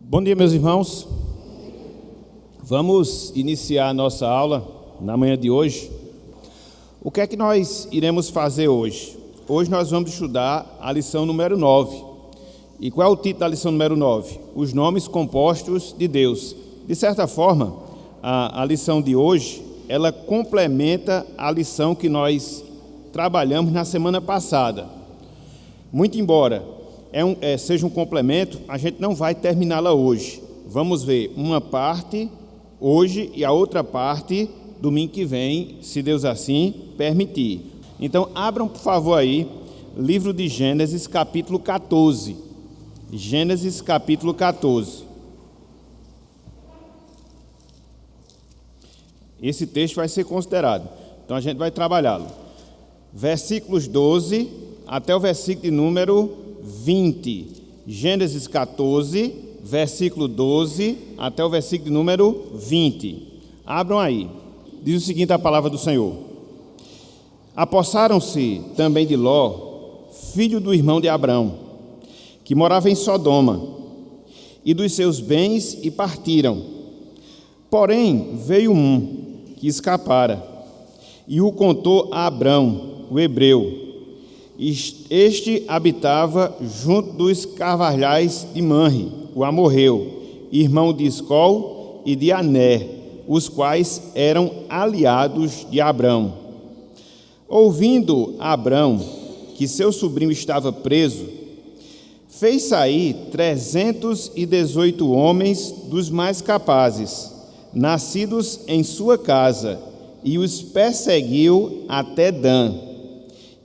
Bom dia, meus irmãos. Vamos iniciar a nossa aula na manhã de hoje. O que é que nós iremos fazer hoje? Hoje nós vamos estudar a lição número 9. E qual é o título da lição número 9? Os nomes compostos de Deus. De certa forma, a lição de hoje, ela complementa a lição que nós trabalhamos na semana passada. Muito embora seja um complemento, a gente não vai terminá-la hoje. Vamos ver uma parte hoje e a outra parte domingo que vem, se Deus assim permitir. Então, abram, por favor, aí, livro de Gênesis, capítulo 14. Gênesis, capítulo 14. Esse texto vai ser considerado. Então, a gente vai trabalhá-lo. Versículos 12 até o versículo de número 20. Gênesis 14, versículo 12 até o versículo de número 20. Abram aí. Diz o seguinte a palavra do Senhor. Apossaram-se também de Ló, filho do irmão de Abrão, que morava em Sodoma, e dos seus bens, e partiram. Porém, veio um que escapara, e o contou a Abrão, o hebreu. Este habitava junto dos carvalhais de Manre, o amorreu, irmão de Escol e de Ané, os quais eram aliados de Abrão. Ouvindo Abrão que seu sobrinho estava preso, fez sair 318 homens dos mais capazes, nascidos em sua casa, e os perseguiu até Dan.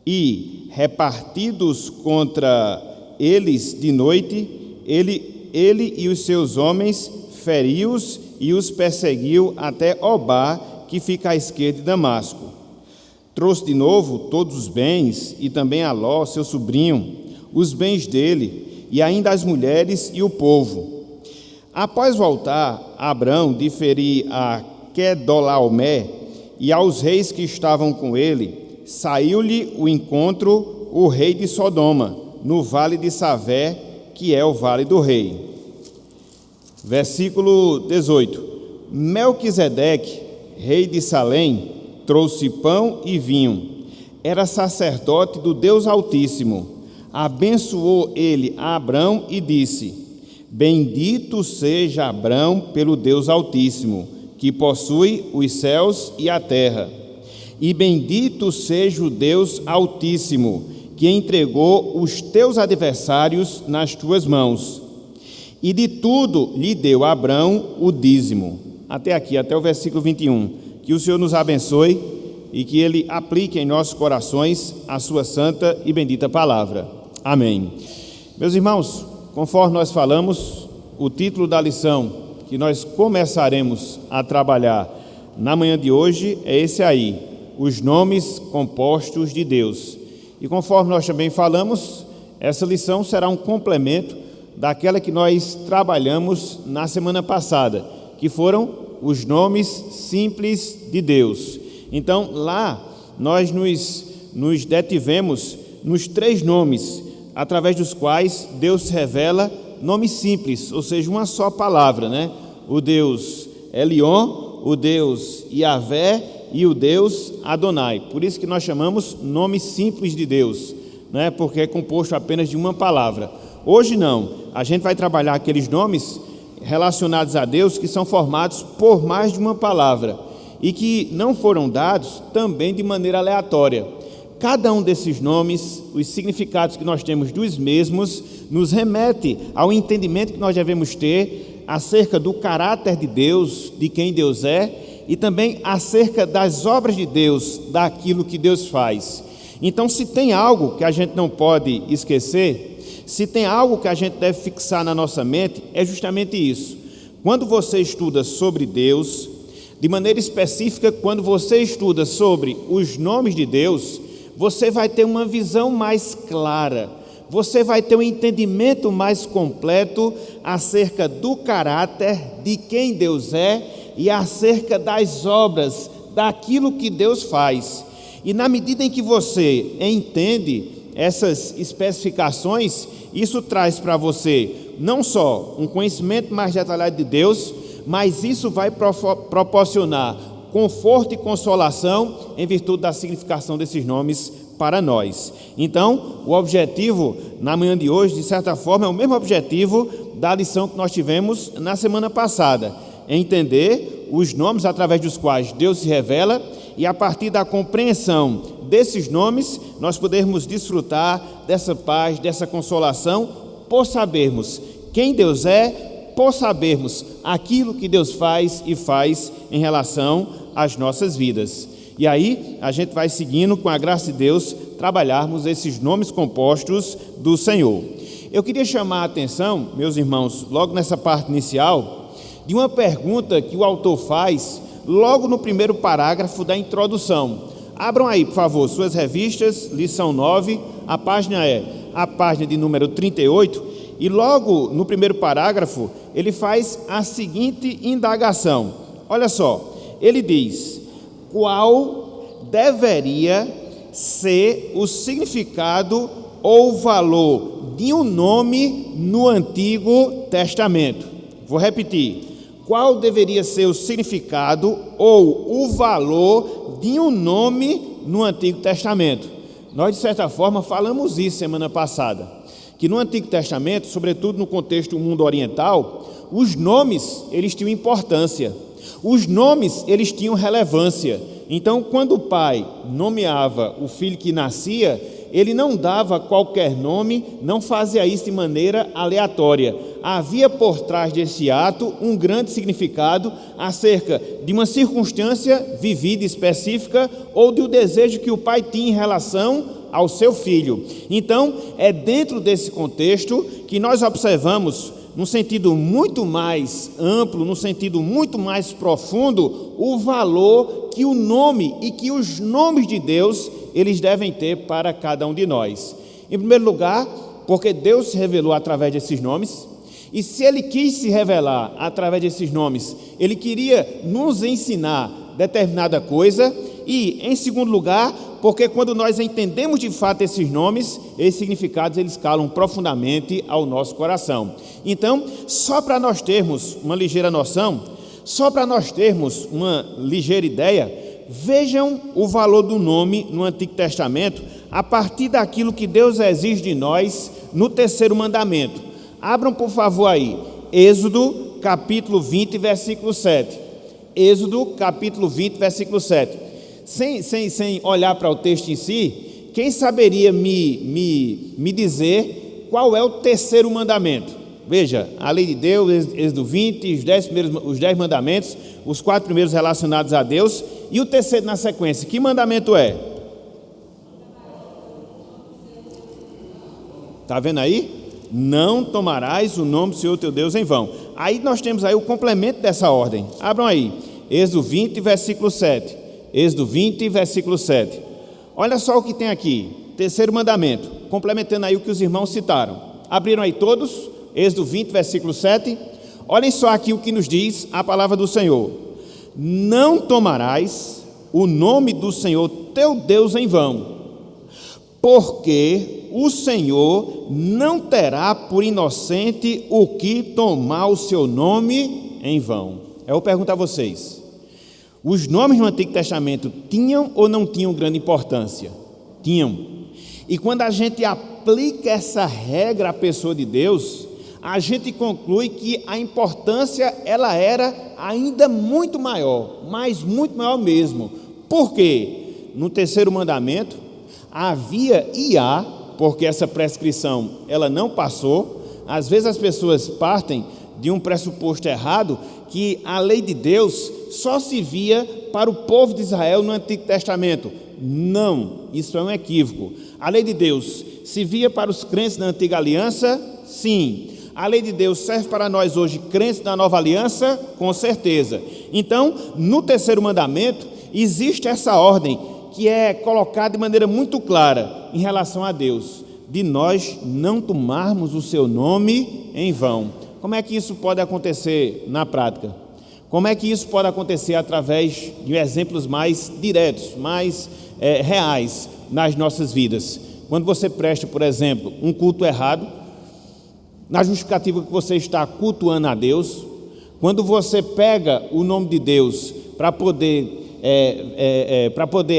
E, repartidos contra eles de noite, ele e os seus homens feriu-os e os perseguiu até Obá, que fica à esquerda de Damasco. Trouxe de novo todos os bens, e também a Ló, seu sobrinho, os bens dele, e ainda as mulheres e o povo. Após voltar, Abrão de ferir a Quedorlaomé e aos reis que estavam com ele, saiu-lhe o encontro o rei de Sodoma, no vale de Savé, que é o vale do rei. Versículo 18. Melquisedeque, rei de Salém, trouxe pão e vinho. Era sacerdote do Deus Altíssimo. Abençoou ele a Abrão e disse: Bendito seja Abrão pelo Deus Altíssimo, que possui os céus e a terra. E bendito seja o Deus Altíssimo, que entregou os teus adversários nas tuas mãos. E de tudo lhe deu a Abrão o dízimo. Até aqui, até o versículo 21. Que o Senhor nos abençoe e que Ele aplique em nossos corações a sua santa e bendita palavra. Amém. Meus irmãos, conforme nós falamos, o título da lição que nós começaremos a trabalhar na manhã de hoje é esse aí: os nomes compostos de Deus. E conforme nós também falamos, essa lição será um complemento daquela que nós trabalhamos na semana passada, que foram os nomes simples de Deus. Então, lá nós nos detivemos nos 3 nomes, através dos quais Deus se revela, nomes simples, ou seja, uma só palavra, né? O Deus Elion, o Deus Yahvé e o Deus Adonai. Por isso que nós chamamos nomes simples de Deus, né? Porque é composto apenas de uma palavra. Hoje não, a gente vai trabalhar aqueles nomes relacionados a Deus que são formados por mais de uma palavra e que não foram dados também de maneira aleatória. Cada um desses nomes, os significados que nós temos dos mesmos, nos remete ao entendimento que nós devemos ter acerca do caráter de Deus, de quem Deus é, e também acerca das obras de Deus, daquilo que Deus faz. Então, se tem algo que a gente não pode esquecer, se tem algo que a gente deve fixar na nossa mente, é justamente isso. Quando você estuda sobre Deus, de maneira específica, quando você estuda sobre os nomes de Deus, você vai ter uma visão mais clara, você vai ter um entendimento mais completo acerca do caráter de quem Deus é e acerca das obras, daquilo que Deus faz. E na medida em que você entende essas especificações, isso traz para você não só um conhecimento mais detalhado de Deus, mas isso vai proporcionar conforto e consolação em virtude da significação desses nomes para nós. Então, o objetivo na manhã de hoje, de certa forma, é o mesmo objetivo da lição que nós tivemos na semana passada, é entender os nomes através dos quais Deus se revela, e a partir da compreensão desses nomes, nós podermos desfrutar dessa paz, dessa consolação, por sabermos quem Deus é, por sabermos aquilo que Deus faz e faz em relação às nossas vidas. E aí, a gente vai seguindo, com a graça de Deus, trabalharmos esses nomes compostos do Senhor. Eu queria chamar a atenção, meus irmãos, logo nessa parte inicial, de uma pergunta que o autor faz logo no primeiro parágrafo da introdução. Abram aí, por favor, suas revistas, lição 9, a página é a página de número 38, e logo no primeiro parágrafo, ele faz a seguinte indagação. Olha só, ele diz: qual deveria ser o significado ou valor de um nome no Antigo Testamento? Vou repetir. Qual deveria ser o significado ou o valor de um nome no Antigo Testamento? Nós, de certa forma, falamos isso semana passada, que no Antigo Testamento, sobretudo no contexto do mundo oriental, os nomes, eles tinham importância, os nomes, eles tinham relevância. Então, quando o pai nomeava o filho que nascia, ele não dava qualquer nome, não fazia isso de maneira aleatória. Havia por trás desse ato um grande significado acerca de uma circunstância vivida específica ou do desejo que o pai tinha em relação ao seu filho. Então, é dentro desse contexto que nós observamos, num sentido muito mais amplo, num sentido muito mais profundo, o valor que o nome e que os nomes de Deus, eles devem ter para cada um de nós. Em primeiro lugar, porque Deus se revelou através desses nomes, e se Ele quis se revelar através desses nomes, Ele queria nos ensinar determinada coisa. E, em segundo lugar, porque quando nós entendemos de fato esses nomes, esses significados, eles calam profundamente ao nosso coração. Então, só para nós termos uma ligeira noção, só para nós termos uma ligeira ideia, vejam o valor do nome no Antigo Testamento a partir daquilo que Deus exige de nós no terceiro mandamento. Abram, por favor, aí, Êxodo, capítulo 20, versículo 7. Êxodo, capítulo 20, versículo 7. Sem olhar para o texto em si, quem saberia me dizer qual é o terceiro mandamento? Veja, a lei de Deus, Êxodo 20, os 10 mandamentos, os 4 primeiros relacionados a Deus, e o terceiro na sequência. Que mandamento é? Está vendo aí? Não tomarás o nome do Senhor teu Deus em vão. Aí nós temos aí o complemento dessa ordem. Abram aí, Êxodo 20, versículo 7. Êxodo 20, versículo 7. Olha só o que tem aqui, terceiro mandamento, complementando aí o que os irmãos citaram. Abriram aí todos, Êxodo 20, versículo 7. Olhem só aqui o que nos diz a palavra do Senhor. Não tomarás o nome do Senhor teu Deus em vão, porque o Senhor não terá por inocente o que tomar o seu nome em vão. Eu vou perguntar a vocês, os nomes no Antigo Testamento tinham ou não tinham grande importância? Tinham. E quando a gente aplica essa regra à pessoa de Deus, a gente conclui que a importância ela era ainda muito maior, mas muito maior mesmo. Por quê? No terceiro mandamento havia e há, porque essa prescrição ela não passou. Às vezes as pessoas partem de um pressuposto errado, que a lei de Deus só se via para o povo de Israel no Antigo Testamento. Não, isso é um equívoco. A lei de Deus se via para os crentes da Antiga Aliança? Sim. A lei de Deus serve para nós hoje, crentes da Nova Aliança? Com certeza. Então, no terceiro mandamento, existe essa ordem, que é colocada de maneira muito clara em relação a Deus, de nós não tomarmos o seu nome em vão. Como é que isso pode acontecer na prática? Como é que isso pode acontecer através de exemplos mais diretos, mais reais nas nossas vidas? Quando você presta, por exemplo, um culto errado, na justificativa que você está cultuando a Deus, quando você pega o nome de Deus para poder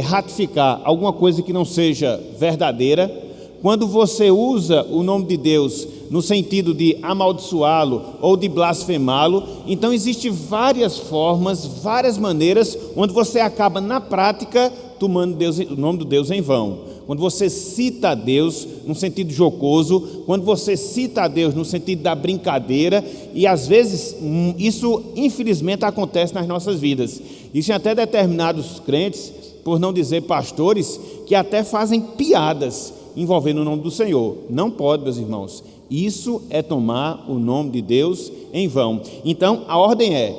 ratificar alguma coisa que não seja verdadeira, quando você usa o nome de Deus no sentido de amaldiçoá-lo ou de blasfemá-lo, então existem várias formas, várias maneiras onde você acaba na prática tomando o nome de Deus em vão. Quando você cita a Deus no sentido jocoso, quando você cita a Deus no sentido da brincadeira, e às vezes isso infelizmente acontece nas nossas vidas. Existem até determinados crentes, por não dizer pastores, que até fazem piadas envolvendo o nome do Senhor. Não pode, meus irmãos. Isso é tomar o nome de Deus em vão. Então a ordem é: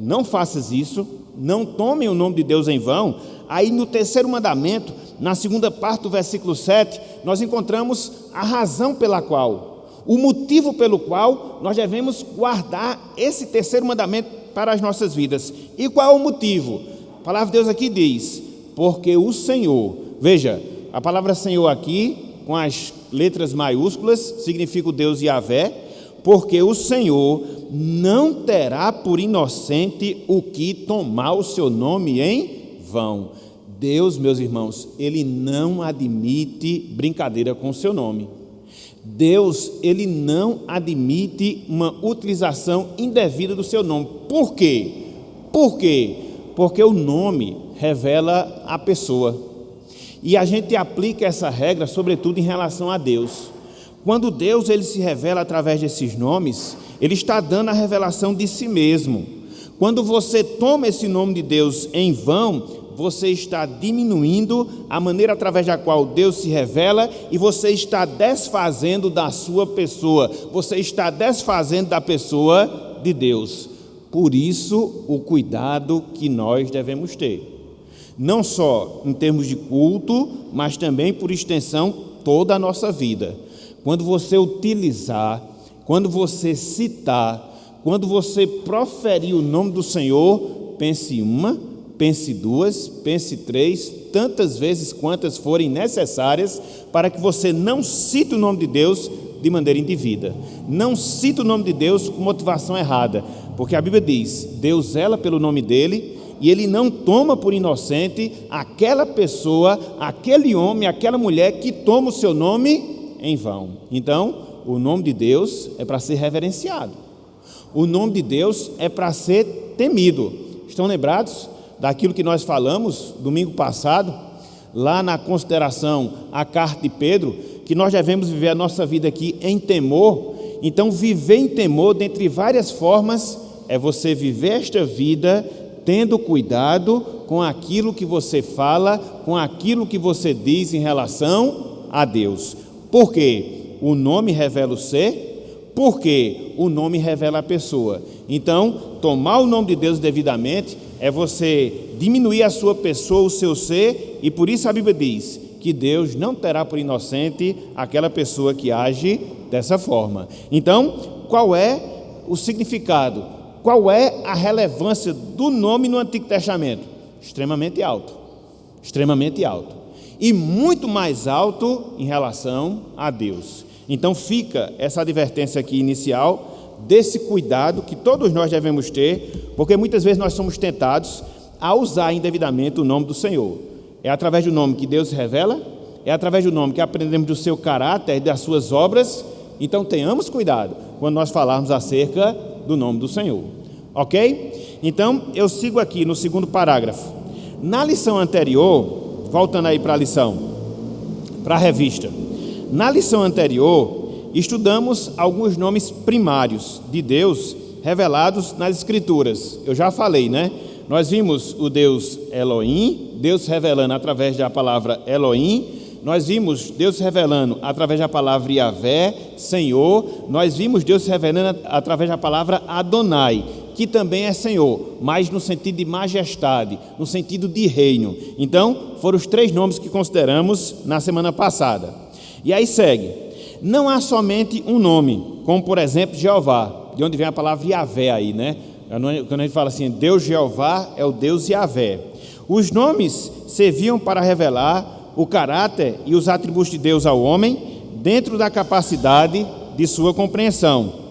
não faças isso, não tome o nome de Deus em vão. Aí no terceiro mandamento, na segunda parte do versículo 7, nós encontramos a razão pela qual, o motivo pelo qual nós devemos guardar esse terceiro mandamento para as nossas vidas. E qual é o motivo? A palavra de Deus aqui diz: porque o Senhor, veja, a palavra Senhor aqui, com as letras maiúsculas, significa o Deus Yahvé, porque o Senhor não terá por inocente o que tomar o seu nome em vão. Deus, meus irmãos, Ele não admite brincadeira com o seu nome. Deus, Ele não admite uma utilização indevida do seu nome. Por quê? Por quê? Porque o nome revela a pessoa. E a gente aplica essa regra, sobretudo em relação a Deus. Quando Deus ele se revela através desses nomes, Ele está dando a revelação de si mesmo. Quando você toma esse nome de Deus em vão, você está diminuindo a maneira através da qual Deus se revela e você está desfazendo da sua pessoa, você está desfazendo da pessoa de Deus. Por isso, o cuidado que nós devemos ter, não só em termos de culto, mas também por extensão toda a nossa vida. Quando você utilizar, quando você citar, quando você proferir o nome do Senhor, pense uma, pense duas, pense três, tantas vezes quantas forem necessárias, para que você não cite o nome de Deus de maneira indevida. Não cite o nome de Deus com motivação errada, porque a Bíblia diz: Deus zela pelo nome dele e Ele não toma por inocente aquela pessoa, aquele homem, aquela mulher que toma o seu nome em vão. Então, o nome de Deus é para ser reverenciado. O nome de Deus é para ser temido. Estão lembrados daquilo que nós falamos domingo passado, lá na consideração à carta de Pedro, que nós devemos viver a nossa vida aqui em temor? Então, viver em temor, dentre várias formas, é você viver esta vida tendo cuidado com aquilo que você fala, com aquilo que você diz em relação a Deus. Por quê? O nome revela o ser, porque o nome revela a pessoa. Então, tomar o nome de Deus devidamente é você diminuir a sua pessoa, o seu ser, e por isso a Bíblia diz que Deus não terá por inocente aquela pessoa que age dessa forma. Então, qual é o significado? Qual é a relevância do nome no Antigo Testamento? Extremamente alto. Extremamente alto. E muito mais alto em relação a Deus. Então fica essa advertência aqui inicial, desse cuidado que todos nós devemos ter, porque muitas vezes nós somos tentados a usar indevidamente o nome do Senhor. É através do nome que Deus se revela, é através do nome que aprendemos do seu caráter e das suas obras. Então tenhamos cuidado quando nós falarmos acerca do nome do Senhor. Ok? Então eu sigo aqui no segundo parágrafo. Na lição anterior, voltando aí para a lição, para a revista. Na lição anterior, estudamos alguns nomes primários de Deus revelados nas Escrituras. Eu já falei, né? Nós vimos o Deus Elohim, Deus revelando através da palavra Elohim. Nós vimos Deus revelando através da palavra Yahvé, Senhor. Nós vimos Deus revelando através da palavra Adonai, que também é Senhor, mas no sentido de majestade, no sentido de reino. Então, foram os 3 nomes que consideramos na semana passada. E aí segue: não há somente um nome, como por exemplo Jeová, de onde vem a palavra Yahvé aí, né? Quando a gente fala assim, Deus Jeová é o Deus Yahvé. Os nomes serviam para revelar o caráter e os atributos de Deus ao homem, dentro da capacidade de sua compreensão.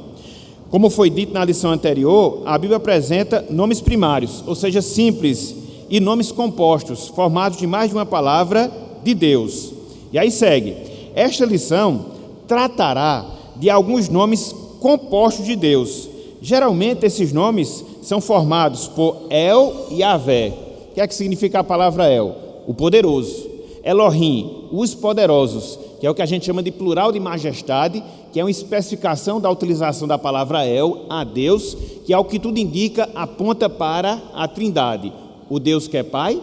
Como foi dito na lição anterior, a Bíblia apresenta nomes primários, ou seja, simples, e nomes compostos, formados de mais de uma palavra de Deus. E aí segue: esta lição tratará de alguns nomes compostos de Deus. Geralmente esses nomes são formados por El e Yahvé. O que é que significa a palavra El? O poderoso. Elohim, os poderosos, que é o que a gente chama de plural de majestade, que é uma especificação da utilização da palavra El, a Deus, que ao que tudo indica aponta para a Trindade. O Deus que é Pai,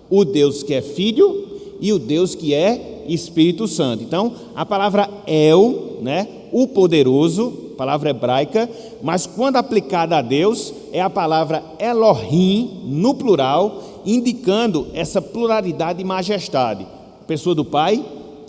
o Deus que é Filho e o Deus que é Espírito Santo. Então, a palavra El, o poderoso, palavra hebraica, mas quando aplicada a Deus, é a palavra Elohim, no plural, indicando essa pluralidade e majestade. A pessoa do Pai,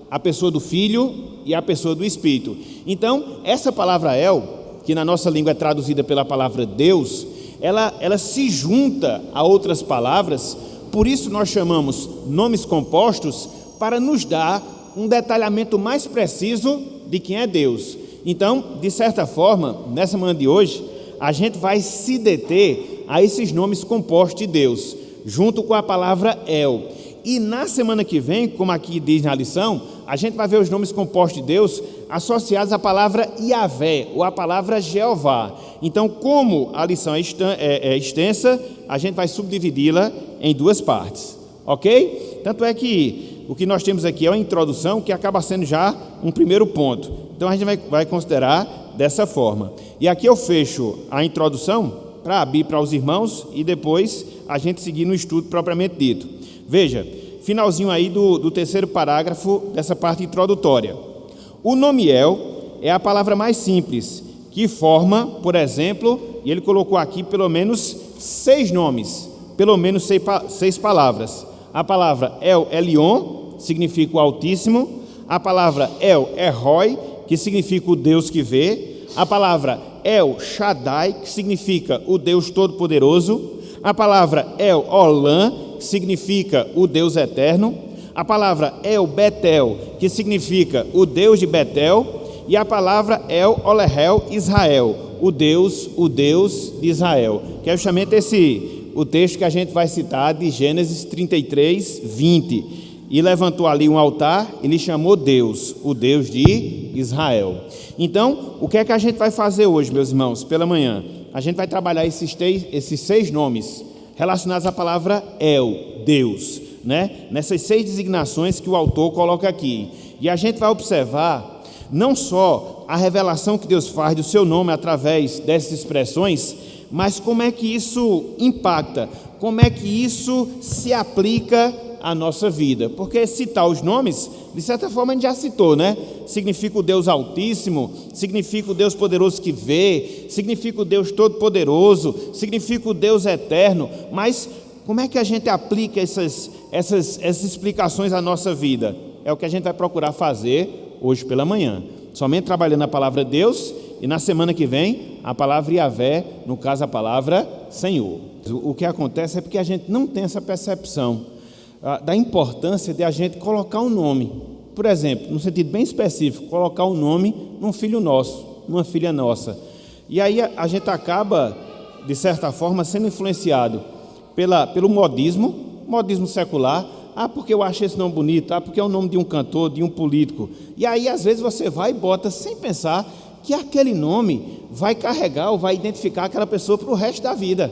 a pessoa do Filho e a pessoa do Espírito. Então, essa palavra El, que na nossa língua é traduzida pela palavra Deus, ela se junta a outras palavras, por isso nós chamamos nomes compostos, para nos dar um detalhamento mais preciso de quem é Deus. Então, de certa forma, nessa manhã de hoje, a gente vai se deter a esses nomes compostos de Deus, junto com a palavra El. E na semana que vem, como aqui diz na lição, a gente vai ver os nomes compostos de Deus associados à palavra Yahvé, ou à palavra Jeová. Então, como a lição é extensa, a gente vai subdividi-la em duas partes, ok? Tanto é que o que nós temos aqui é uma introdução que acaba sendo já um primeiro ponto. Então, a gente vai considerar dessa forma. E aqui eu fecho a introdução para abrir para os irmãos e depois a gente seguir no estudo propriamente dito. Veja, finalzinho aí do terceiro parágrafo dessa parte introdutória. O nome El é a palavra mais simples, que forma, por exemplo, e ele colocou aqui pelo menos 6 nomes, pelo menos 6 palavras. A palavra El Elyon, significa o Altíssimo. A palavra El Erroi, que significa o Deus que vê. A palavra El Shaddai, que significa o Deus Todo-Poderoso. A palavra El Olam, que significa o Deus Eterno. A palavra El Betel, que significa o Deus de Betel. E a palavra El Olehel Israel, o Deus de Israel, que é justamente o texto que a gente vai citar de Gênesis 33, 20. E levantou ali um altar e lhe chamou Deus, o Deus de Israel. Então, o que é que a gente vai fazer hoje, meus irmãos, pela manhã? A gente vai trabalhar esses 6 nomes relacionados à palavra El, Deus, nessas 6 designações que o autor coloca aqui. E a gente vai observar não só a revelação que Deus faz do seu nome através dessas expressões, mas como é que isso impacta, como é que isso se aplica à nossa vida. Porque citar os nomes, de certa forma a gente já citou, Significa o Deus Altíssimo, significa o Deus Poderoso que vê, significa o Deus Todo-Poderoso, significa o Deus Eterno, mas como é que a gente aplica essas explicações à nossa vida? É o que a gente vai procurar fazer hoje pela manhã, somente trabalhando a palavra Deus, e na semana que vem a palavra Yahvé, no caso a palavra Senhor. O que acontece é porque a gente não tem essa percepção da importância de a gente colocar um nome, por exemplo, num sentido bem específico, colocar um nome num filho nosso, numa filha nossa, e aí a gente acaba, de certa forma, sendo influenciado pelo modismo secular. Porque eu acho esse nome bonito, porque é o nome de um cantor, de um político. E aí, às vezes, você vai e bota sem pensar que aquele nome vai carregar ou vai identificar aquela pessoa para o resto da vida.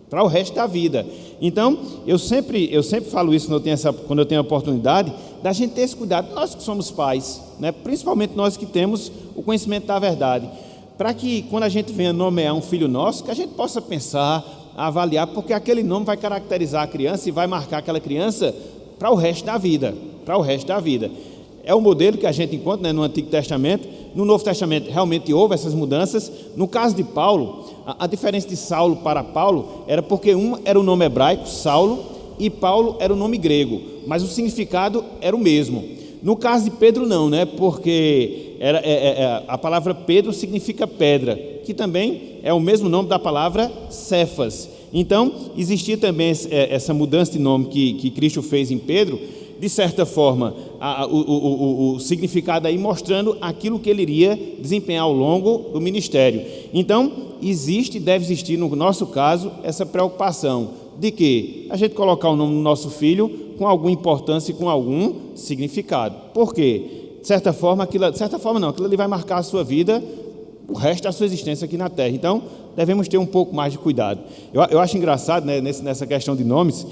Para o resto da vida. Então, eu sempre falo isso quando eu tenho a oportunidade, da gente ter esse cuidado, nós que somos pais, principalmente nós que temos o conhecimento da verdade, para que quando a gente venha nomear um filho nosso, que a gente possa pensar, avaliar, porque aquele nome vai caracterizar a criança e vai marcar aquela criança para o resto da vida, É o modelo que a gente encontra no Antigo Testamento. No Novo Testamento realmente houve essas mudanças. No caso de Paulo, a diferença de Saulo para Paulo era porque um era o nome hebraico, Saulo, e Paulo era o nome grego, mas o significado era o mesmo. No caso de Pedro não, porque a palavra Pedro significa pedra, que também é o mesmo nome da palavra Cefas. Então, existia também essa mudança de nome que Cristo fez em Pedro, de certa forma, o significado aí, mostrando aquilo que ele iria desempenhar ao longo do ministério. Então, existe e deve existir, no nosso caso, essa preocupação de que a gente colocar o nome do nosso filho com alguma importância e com algum significado. Por quê? De certa forma, aquilo ali vai marcar a sua vida, o resto da sua existência aqui na Terra. Então, devemos ter um pouco mais de cuidado. Eu acho engraçado, né, nessa questão de nomes,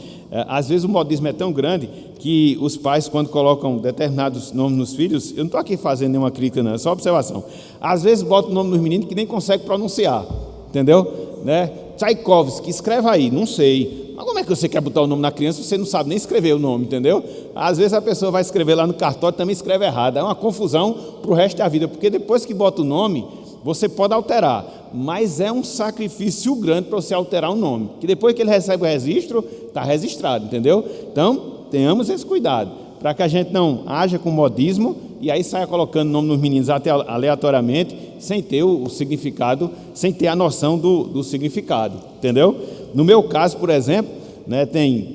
às vezes o modismo é tão grande que os pais, quando colocam determinados nomes nos filhos, eu não estou aqui fazendo nenhuma crítica, não, é só observação. Às vezes botam o nome dos meninos que nem consegue pronunciar, entendeu? Né? Tchaikovsky, escreve aí, não sei. Mas como é que você quer botar o nome na criança se você não sabe nem escrever o nome, entendeu? Às vezes a pessoa vai escrever lá no cartório e também escreve errado. É uma confusão para o resto da vida, porque depois que bota o nome, você pode alterar, mas é um sacrifício grande para você alterar o nome, que depois que ele recebe o registro, está registrado, entendeu? Então, tenhamos esse cuidado, para que a gente não haja com modismo e aí saia colocando o nome dos meninos até aleatoriamente, sem ter o significado, sem ter a noção do significado, entendeu? No meu caso, por exemplo, né, tem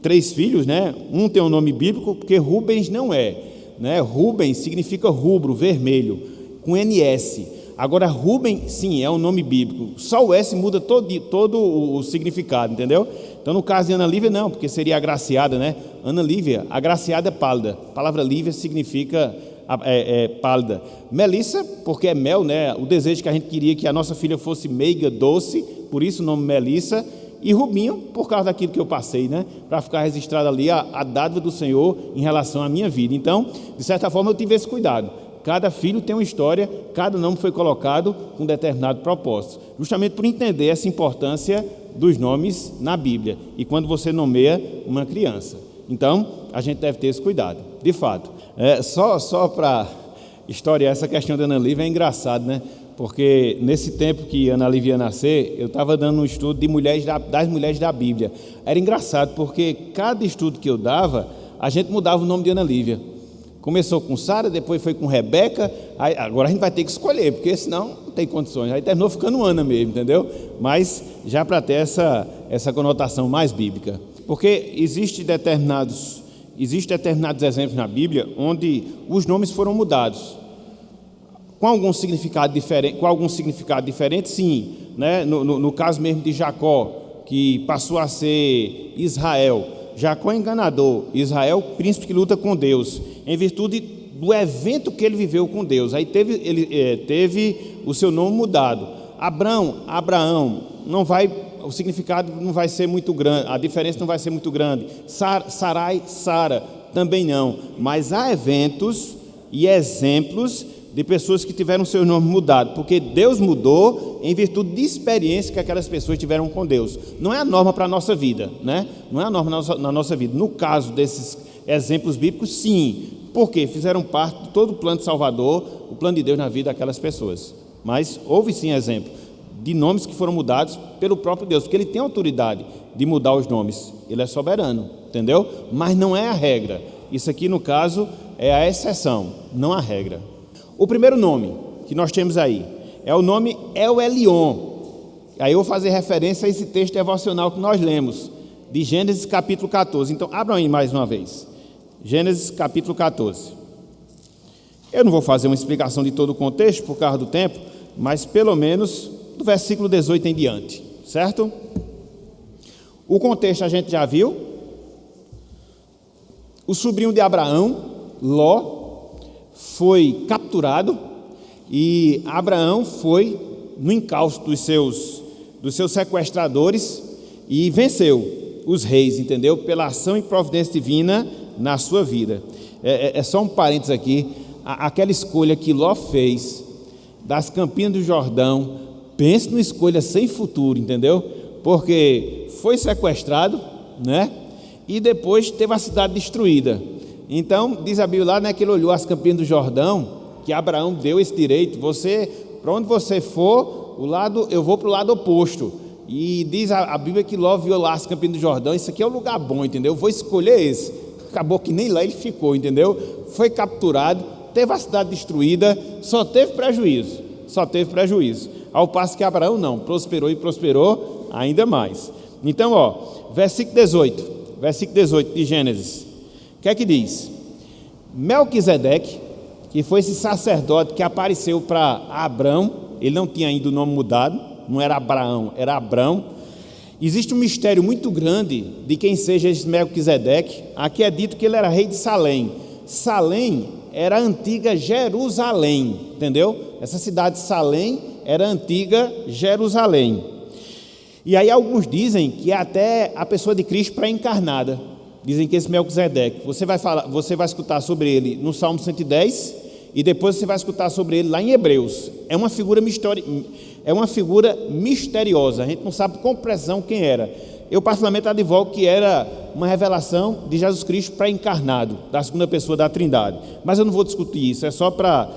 3 filhos, né? Um tem um nome bíblico, porque Rubens não é, né? Rubens significa rubro, vermelho, com NS. Agora, Rubem, sim, é um nome bíblico. Só o S muda todo o significado, entendeu? Então, no caso de Ana Lívia, não, porque seria agraciada, né? Ana Lívia, agraciada é pálida. A palavra Lívia significa pálida. Melissa, porque é mel, né? O desejo que a gente queria que a nossa filha fosse meiga, doce, por isso o nome Melissa. E Rubinho, por causa daquilo que eu passei, né? Para ficar registrado ali a dádiva do Senhor em relação à minha vida. Então, de certa forma, eu tive esse cuidado. Cada filho tem uma história, cada nome foi colocado com determinado propósito, justamente por entender essa importância dos nomes na Bíblia e quando você nomeia uma criança. Então, a gente deve ter esse cuidado, de fato. Só para historiar essa questão da Ana Lívia, é engraçado, né? Porque nesse tempo que Ana Lívia ia nascer, eu estava dando um estudo das mulheres da Bíblia. Era engraçado, porque cada estudo que eu dava, a gente mudava o nome de Ana Lívia. Começou com Sara, depois foi com Rebeca, agora a gente vai ter que escolher, porque senão não tem condições. Aí terminou ficando Ana mesmo, entendeu? Mas já para ter essa conotação mais bíblica. Porque existem determinados exemplos na Bíblia onde os nomes foram mudados. Com algum significado diferente, sim. Né? No caso mesmo de Jacó, que passou a ser Israel. Jacó enganador, Israel príncipe que luta com Deus, em virtude do evento que ele viveu com Deus. Aí teve o seu nome mudado. Abraão, o significado não vai ser muito grande, a diferença não vai ser muito grande. Sarai, Sara, também não. Mas há eventos e exemplos de pessoas que tiveram seus nomes mudados, porque Deus mudou em virtude de experiência que aquelas pessoas tiveram com Deus. Não é a norma para a nossa vida, né? Não é a norma na nossa vida. No caso desses exemplos bíblicos, sim, porque fizeram parte de todo o plano de Salvador, o plano de Deus na vida daquelas pessoas. Mas houve sim exemplo de nomes que foram mudados pelo próprio Deus, porque Ele tem autoridade de mudar os nomes. Ele é soberano, entendeu? Mas não é a regra. Isso aqui, no caso, é a exceção, não a regra. O primeiro nome que nós temos aí é o nome El Elyon. Aí eu vou fazer referência a esse texto devocional que nós lemos, de Gênesis capítulo 14. Então, abram aí mais uma vez. Gênesis capítulo 14. Eu não vou fazer uma explicação de todo o contexto por causa do tempo, mas pelo menos do versículo 18 em diante, certo? O contexto a gente já viu. O sobrinho de Abraão, Ló, foi capturado e Abraão foi no encalço dos seus sequestradores e venceu os reis, entendeu? Pela ação e providência divina na sua vida. É só um parênteses aqui, aquela escolha que Ló fez das Campinas do Jordão, pense numa escolha sem futuro, entendeu? Porque foi sequestrado, né? E depois teve a cidade destruída. Então, diz a Bíblia lá, né, que ele olhou as Campinas do Jordão, que Abraão deu esse direito, para onde você for, eu vou para o lado oposto. E diz a Bíblia que Ló viu lá as Campinas do Jordão, isso aqui é um lugar bom, entendeu? Vou escolher esse. Acabou que nem lá ele ficou, entendeu? Foi capturado, teve a cidade destruída, só teve prejuízo. Ao passo que Abraão não, prosperou e prosperou ainda mais. Então, versículo 18 de Gênesis. O que é que diz? Melquisedeque, que foi esse sacerdote que apareceu para Abrão, ele não tinha ainda o nome mudado, não era Abraão, era Abrão. Existe um mistério muito grande de quem seja esse Melquisedeque. Aqui é dito que ele era rei de Salém. Salém era a antiga Jerusalém, entendeu? Essa cidade de Salém era a antiga Jerusalém. E aí alguns dizem que é até a pessoa de Cristo pré-encarnada. Dizem que esse Melquisedeque, você vai escutar sobre ele no Salmo 110 e depois você vai escutar sobre ele lá em Hebreus. É uma figura misteriosa, a gente não sabe com precisão quem era. Eu particularmente advogo que era uma revelação de Jesus Cristo pré-encarnado, da segunda pessoa da Trindade. Mas eu não vou discutir isso, é só para,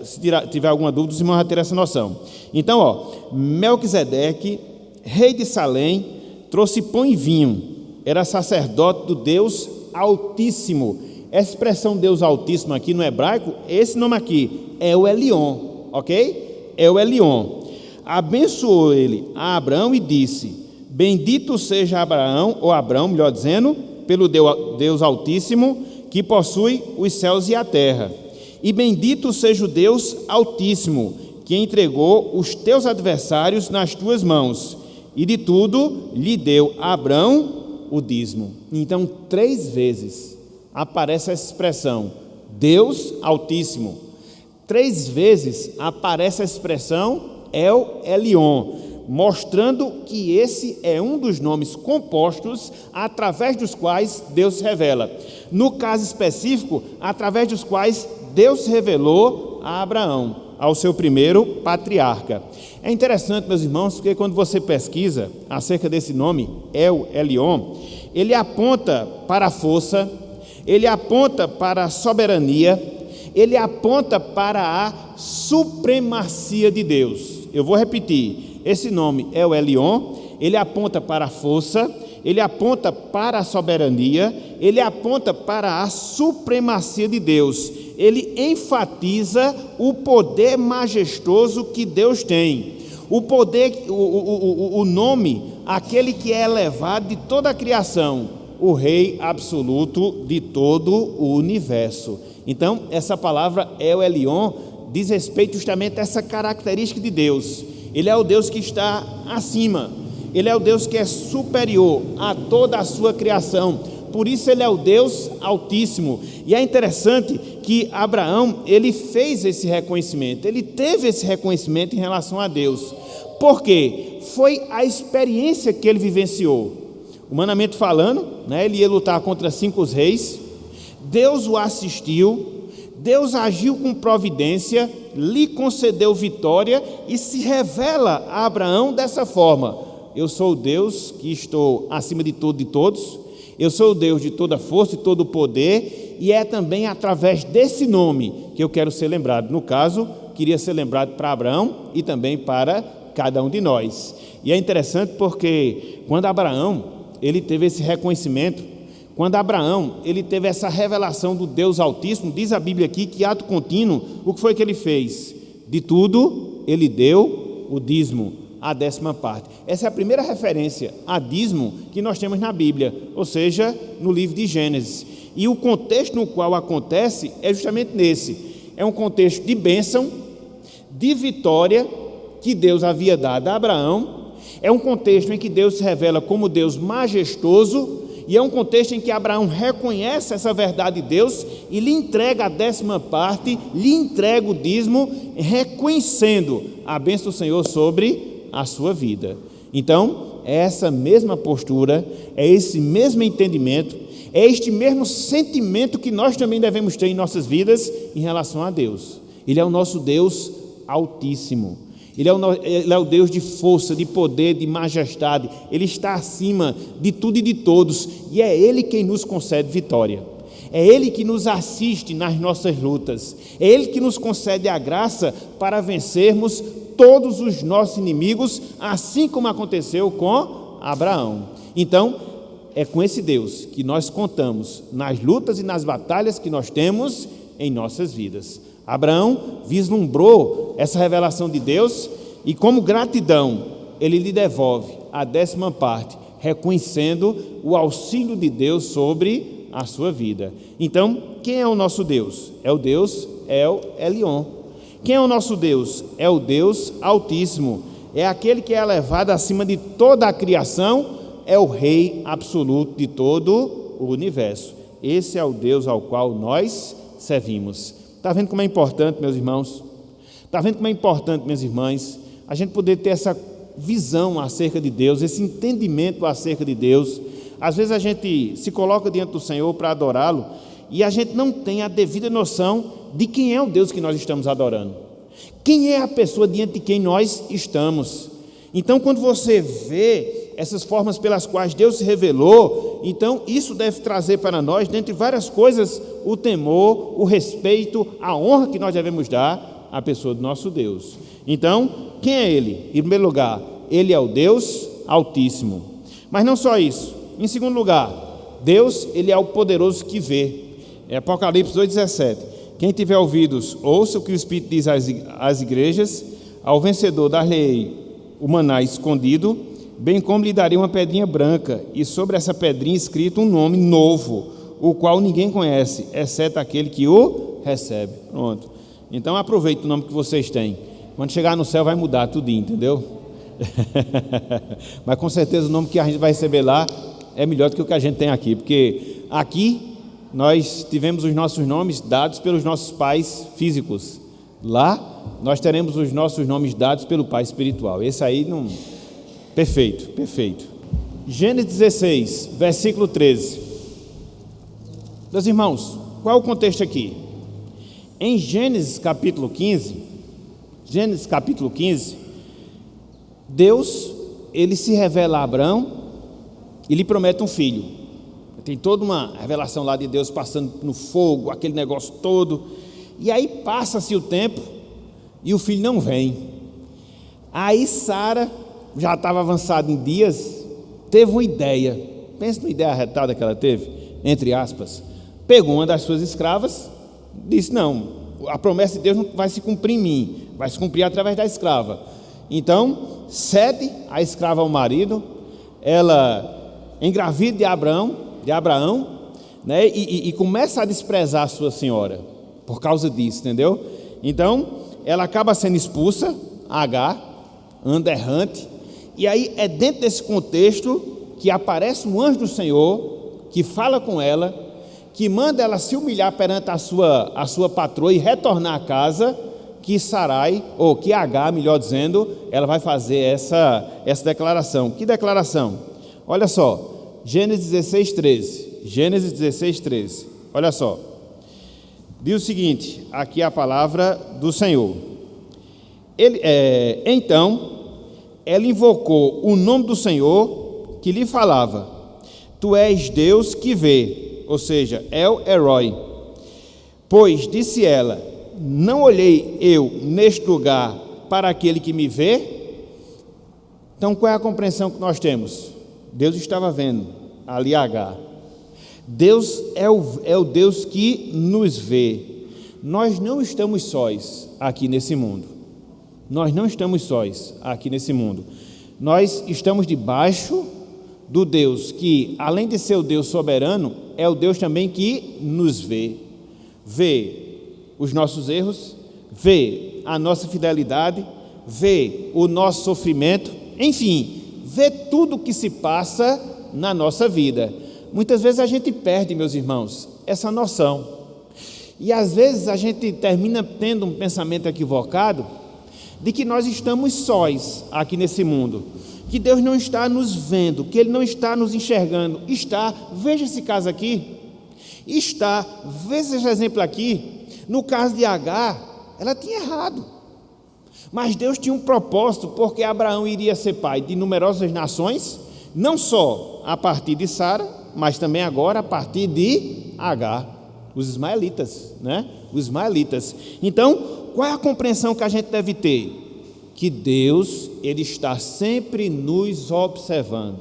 se tiver alguma dúvida, os irmãos vão ter essa noção. Então, Melquisedeque, rei de Salém, trouxe pão e vinho, era sacerdote do Deus Altíssimo. Essa expressão Deus Altíssimo aqui no hebraico, esse nome aqui, é o Elion, ok? É o Elion. Abençoou ele a Abraão e disse: bendito seja Abraão, ou Abrão, melhor dizendo, pelo Deus Altíssimo, que possui os céus e a terra. E bendito seja o Deus Altíssimo, que entregou os teus adversários nas tuas mãos, e de tudo lhe deu a Abrão o dízimo. Então, 3 vezes aparece essa expressão, Deus Altíssimo. 3 vezes aparece a expressão El Elion, mostrando que esse é um dos nomes compostos através dos quais Deus se revela. No caso específico, através dos quais Deus se revelou a Abraão, ao seu primeiro patriarca. É interessante, meus irmãos, porque quando você pesquisa acerca desse nome, El Elion, ele aponta para a força, ele aponta para a soberania, ele aponta para a supremacia de Deus. Eu vou repetir, esse nome El Elion, ele aponta para a força, ele aponta para a soberania, ele aponta para a supremacia de Deus. Ele enfatiza o poder majestoso que Deus tem. O poder, o nome, aquele que é elevado de toda a criação, o Rei absoluto de todo o universo. Então, essa palavra El Elion diz respeito justamente a essa característica de Deus. Ele é o Deus que está acima, ele é o Deus que é superior a toda a sua criação, por isso ele é o Deus Altíssimo. E é interessante que Abraão, ele fez esse reconhecimento, ele teve esse reconhecimento em relação a Deus. Por quê? Foi a experiência que ele vivenciou. Humanamente falando, ele ia lutar contra 5 reis, Deus o assistiu, Deus agiu com providência, lhe concedeu vitória e se revela a Abraão dessa forma: eu sou o Deus que estou acima de tudo e de todos, eu sou o Deus de toda força e todo poder, e é também através desse nome que eu quero ser lembrado. No caso, queria ser lembrado para Abraão e também para cada um de nós. E é interessante porque quando Abraão ele teve esse reconhecimento, quando Abraão ele teve essa revelação do Deus Altíssimo, diz a Bíblia aqui que ato contínuo, o que foi que ele fez? De tudo ele deu o dízimo, a 10ª parte. Essa é a primeira referência a dízimo que nós temos na Bíblia, ou seja, no livro de Gênesis. E o contexto no qual acontece é justamente nesse. É um contexto de bênção, de vitória que Deus havia dado a Abraão. É um contexto em que Deus se revela como Deus majestoso, e é um contexto em que Abraão reconhece essa verdade de Deus e lhe entrega a 10ª parte, lhe entrega o dízimo, reconhecendo a bênção do Senhor sobre a sua vida. Então, é essa mesma postura, é esse mesmo entendimento, é este mesmo sentimento que nós também devemos ter em nossas vidas em relação a Deus. Ele é o nosso Deus Altíssimo. Ele é o Deus de força, de poder, de majestade. Ele está acima de tudo e de todos. E é Ele quem nos concede vitória. É Ele que nos assiste nas nossas lutas. É Ele que nos concede a graça para vencermos todos os nossos inimigos, assim como aconteceu com Abraão. Então, é com esse Deus que nós contamos nas lutas e nas batalhas que nós temos em nossas vidas. Abraão vislumbrou essa revelação de Deus e, como gratidão, ele lhe devolve a 10ª parte, reconhecendo o auxílio de Deus sobre a sua vida. Então, quem é o nosso Deus? É o Deus El Elyon. Quem é o nosso Deus? É o Deus Altíssimo. É aquele que é elevado acima de toda a criação, é o Rei absoluto de todo o universo. Esse é o Deus ao qual nós servimos. Está vendo como é importante, meus irmãos? Está vendo como é importante, minhas irmãs, a gente poder ter essa visão acerca de Deus, esse entendimento acerca de Deus. Às vezes a gente se coloca diante do Senhor para adorá-lo e a gente não tem a devida noção de quem é o Deus que nós estamos adorando. Quem é a pessoa diante de quem nós estamos? Então, quando você vê essas formas pelas quais Deus se revelou, então isso deve trazer para nós, dentre várias coisas, o temor, o respeito, a honra que nós devemos dar à pessoa do nosso Deus. Então, quem é Ele? Em primeiro lugar, Ele é o Deus Altíssimo. Mas não só isso. Em segundo lugar, Deus, Ele é o poderoso que vê. É Apocalipse 2,17. Quem tiver ouvidos, ouça o que o Espírito diz às igrejas. Ao vencedor dar-lhe o maná escondido, bem como lhe daria uma pedrinha branca, e sobre essa pedrinha escrito um nome novo, o qual ninguém conhece, exceto aquele que o recebe. Pronto. Então aproveite o nome que vocês têm. Quando chegar no céu vai mudar tudinho, entendeu? Mas com certeza o nome que a gente vai receber lá é melhor do que o que a gente tem aqui, porque aqui nós tivemos os nossos nomes dados pelos nossos pais físicos. Lá nós teremos os nossos nomes dados pelo Pai espiritual. Esse aí não... Perfeito, perfeito. Gênesis 16, versículo 13. Meus irmãos, qual é o contexto aqui? Em Gênesis capítulo 15, Deus, ele se revela a Abraão e lhe promete um filho. Tem toda uma revelação lá de Deus passando no fogo, aquele negócio todo. E aí passa-se o tempo e o filho não vem. Aí Sara, já estava avançada em dias, teve uma ideia. Pensa numa ideia arretada que ela teve, entre aspas. Pegou uma das suas escravas, disse: não, a promessa de Deus não vai se cumprir em mim, vai se cumprir através da escrava. Então, cede a escrava ao marido, ela engravida de Abraão, né, e começa a desprezar a sua senhora, por causa disso, entendeu? Então, ela acaba sendo expulsa, Agar, anda errante, e aí é dentro desse contexto que aparece um anjo do Senhor, que fala com ela, que manda ela se humilhar perante a sua patroa e retornar à casa, que Sarai, ou que Agar, melhor dizendo, ela vai fazer essa declaração. Que declaração? Olha só, Gênesis 16, 13, olha só, diz o seguinte, aqui é a palavra do Senhor. Então, ela invocou o nome do Senhor que lhe falava: tu és Deus que vê, ou seja, El Eroi. Pois, disse ela, não olhei eu neste lugar para aquele que me vê? Então, qual é a compreensão que nós temos? Deus estava vendo ali Agar. Deus é o Deus que nos vê. Nós não estamos sós aqui nesse mundo. Nós não estamos sós aqui nesse mundo. Nós estamos debaixo do Deus que, além de ser o Deus soberano, é o Deus também que nos vê. Vê os nossos erros, vê a nossa fidelidade, vê o nosso sofrimento, enfim, vê tudo o que se passa na nossa vida. Muitas vezes a gente perde, meus irmãos, essa noção. E às vezes a gente termina tendo um pensamento equivocado de que nós estamos sós aqui nesse mundo, que Deus não está nos vendo, que Ele não está nos enxergando. Está, veja esse caso aqui, está, veja esse exemplo aqui. No caso de Agar, ela tinha errado, mas Deus tinha um propósito, porque Abraão iria ser pai de numerosas nações, não só a partir de Sara, mas também agora a partir de Agar, os ismaelitas, né? Os ismaelitas. Então, qual é a compreensão que a gente deve ter? Que Deus, Ele está sempre nos observando,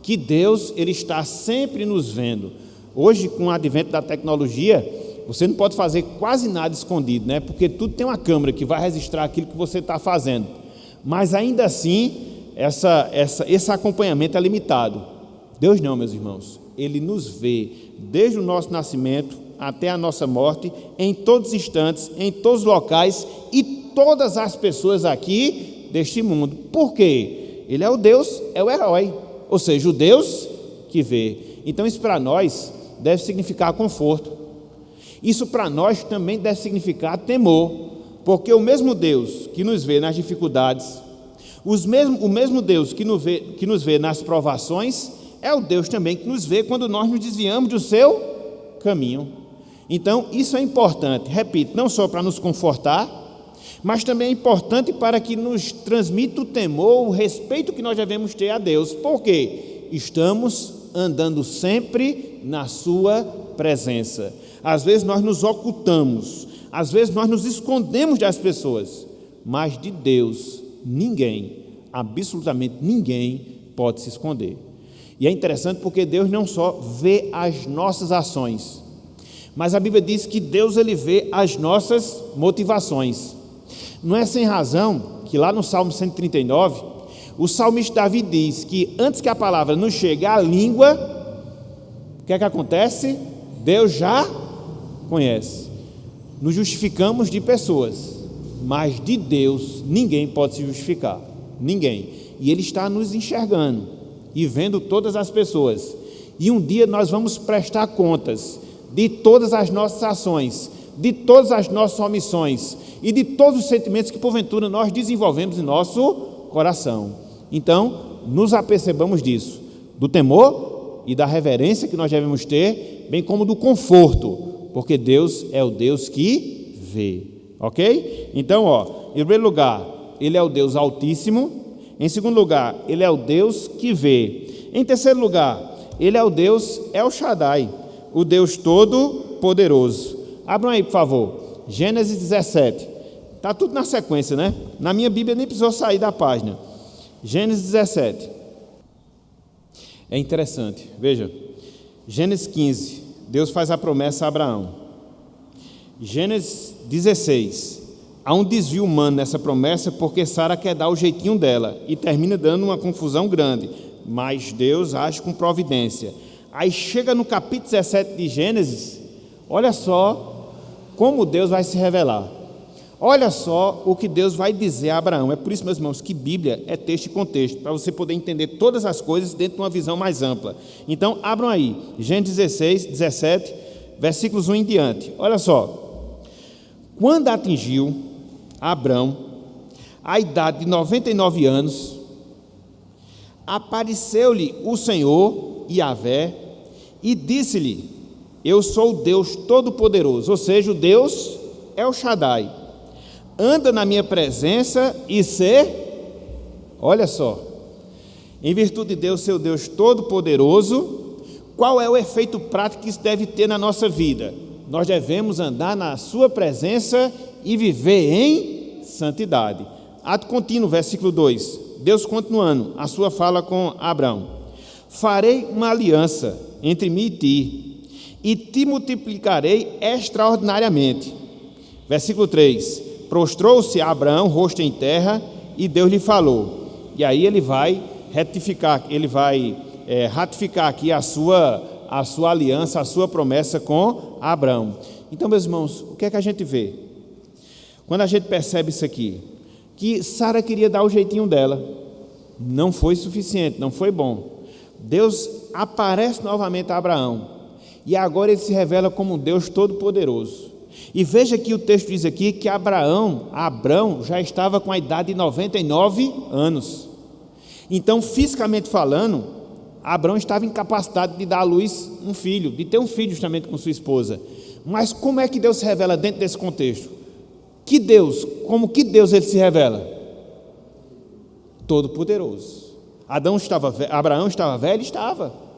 que Deus, Ele está sempre nos vendo. Hoje, com o advento da tecnologia, você não pode fazer quase nada escondido, né? Porque tudo tem uma câmera que vai registrar aquilo que você está fazendo. Mas ainda assim, esse acompanhamento é limitado. Deus não, meus irmãos. Ele nos vê desde o nosso nascimento até a nossa morte, em todos os instantes, em todos os locais e todas as pessoas aqui deste mundo. Por quê? Ele é o Deus, é o herói, ou seja, o Deus que vê. Então isso para nós deve significar conforto. Isso para nós também deve significar temor, porque o mesmo Deus que nos vê nas dificuldades, o mesmo Deus que nos vê nas provações, é o Deus também que nos vê quando nós nos desviamos do seu caminho. Então isso é importante, repito, não só para nos confortar, mas também é importante para que nos transmita o temor, o respeito que nós devemos ter a Deus. Por quê? Estamos andando sempre na sua presença. Às vezes nós nos ocultamos, às vezes nós nos escondemos das pessoas, mas de Deus ninguém, absolutamente ninguém pode se esconder. E é interessante porque Deus não só vê as nossas ações, mas a Bíblia diz que Deus ele vê as nossas motivações. Não é sem razão que lá no Salmo 139, o salmista Davi diz que antes que a palavra nos chegue à língua, o que é que acontece? Deus já conhece. Nos justificamos de pessoas, mas de Deus ninguém pode se justificar, ninguém. E Ele está nos enxergando e vendo todas as pessoas. E um dia nós vamos prestar contas de todas as nossas ações, de todas as nossas omissões e de todos os sentimentos que porventura nós desenvolvemos em nosso coração. Então, nos apercebamos disso, do temor e da reverência que nós devemos ter, bem como do conforto, porque Deus é o Deus que vê, ok? Então, em primeiro lugar, Ele é o Deus Altíssimo. Em segundo lugar, Ele é o Deus que vê. Em terceiro lugar, Ele é o Deus El Shaddai, o Deus Todo-Poderoso. Abram aí, por favor, Gênesis 17. Está tudo na sequência, né? Na minha Bíblia nem precisou sair da página. Gênesis 17. É interessante, veja. Gênesis 15, Deus faz a promessa a Abraão. Gênesis 16, há um desvio humano nessa promessa, porque Sara quer dar o jeitinho dela e termina dando uma confusão grande, mas Deus age com providência. Aí chega no capítulo 17 de Gênesis, olha só como Deus vai se revelar. Olha só o que Deus vai dizer a Abraão. É por isso, meus irmãos, que Bíblia é texto e contexto, para você poder entender todas as coisas dentro de uma visão mais ampla. Então, abram aí, Gênesis 16, 17, versículos 1 em diante. Olha só. Quando atingiu Abraão a idade de 99 anos, apareceu-lhe o Senhor, Yahvé, e disse-lhe: eu sou o Deus Todo-Poderoso, ou seja, o Deus El Shaddai. Anda na minha presença e olha só, em virtude de Deus ser o Deus Todo-Poderoso, qual é o efeito prático que isso deve ter na nossa vida? Nós devemos andar na sua presença e viver em santidade. Ato contínuo, versículo 2, Deus continuando a sua fala com Abraão: farei uma aliança entre mim e te multiplicarei extraordinariamente. Versículo 3, prostrou-se Abraão, rosto em terra, e Deus lhe falou. E aí ele vai ratificar aqui a sua aliança, a sua promessa com Abraão. Então, meus irmãos, o que é que a gente vê? Quando a gente percebe isso aqui, que Sara queria dar o jeitinho dela, não foi suficiente, não foi bom. Deus aparece novamente a Abraão, e agora ele se revela como um Deus Todo-Poderoso. E veja que o texto diz aqui que Abraão já estava com a idade de 99 anos. Então, fisicamente falando, Abraão estava incapacitado de dar à luz um filho, de ter um filho justamente com sua esposa. Mas como é que Deus se revela dentro desse contexto? Como que Deus ele se revela? Todo-Poderoso. Abraão estava velho? Estava.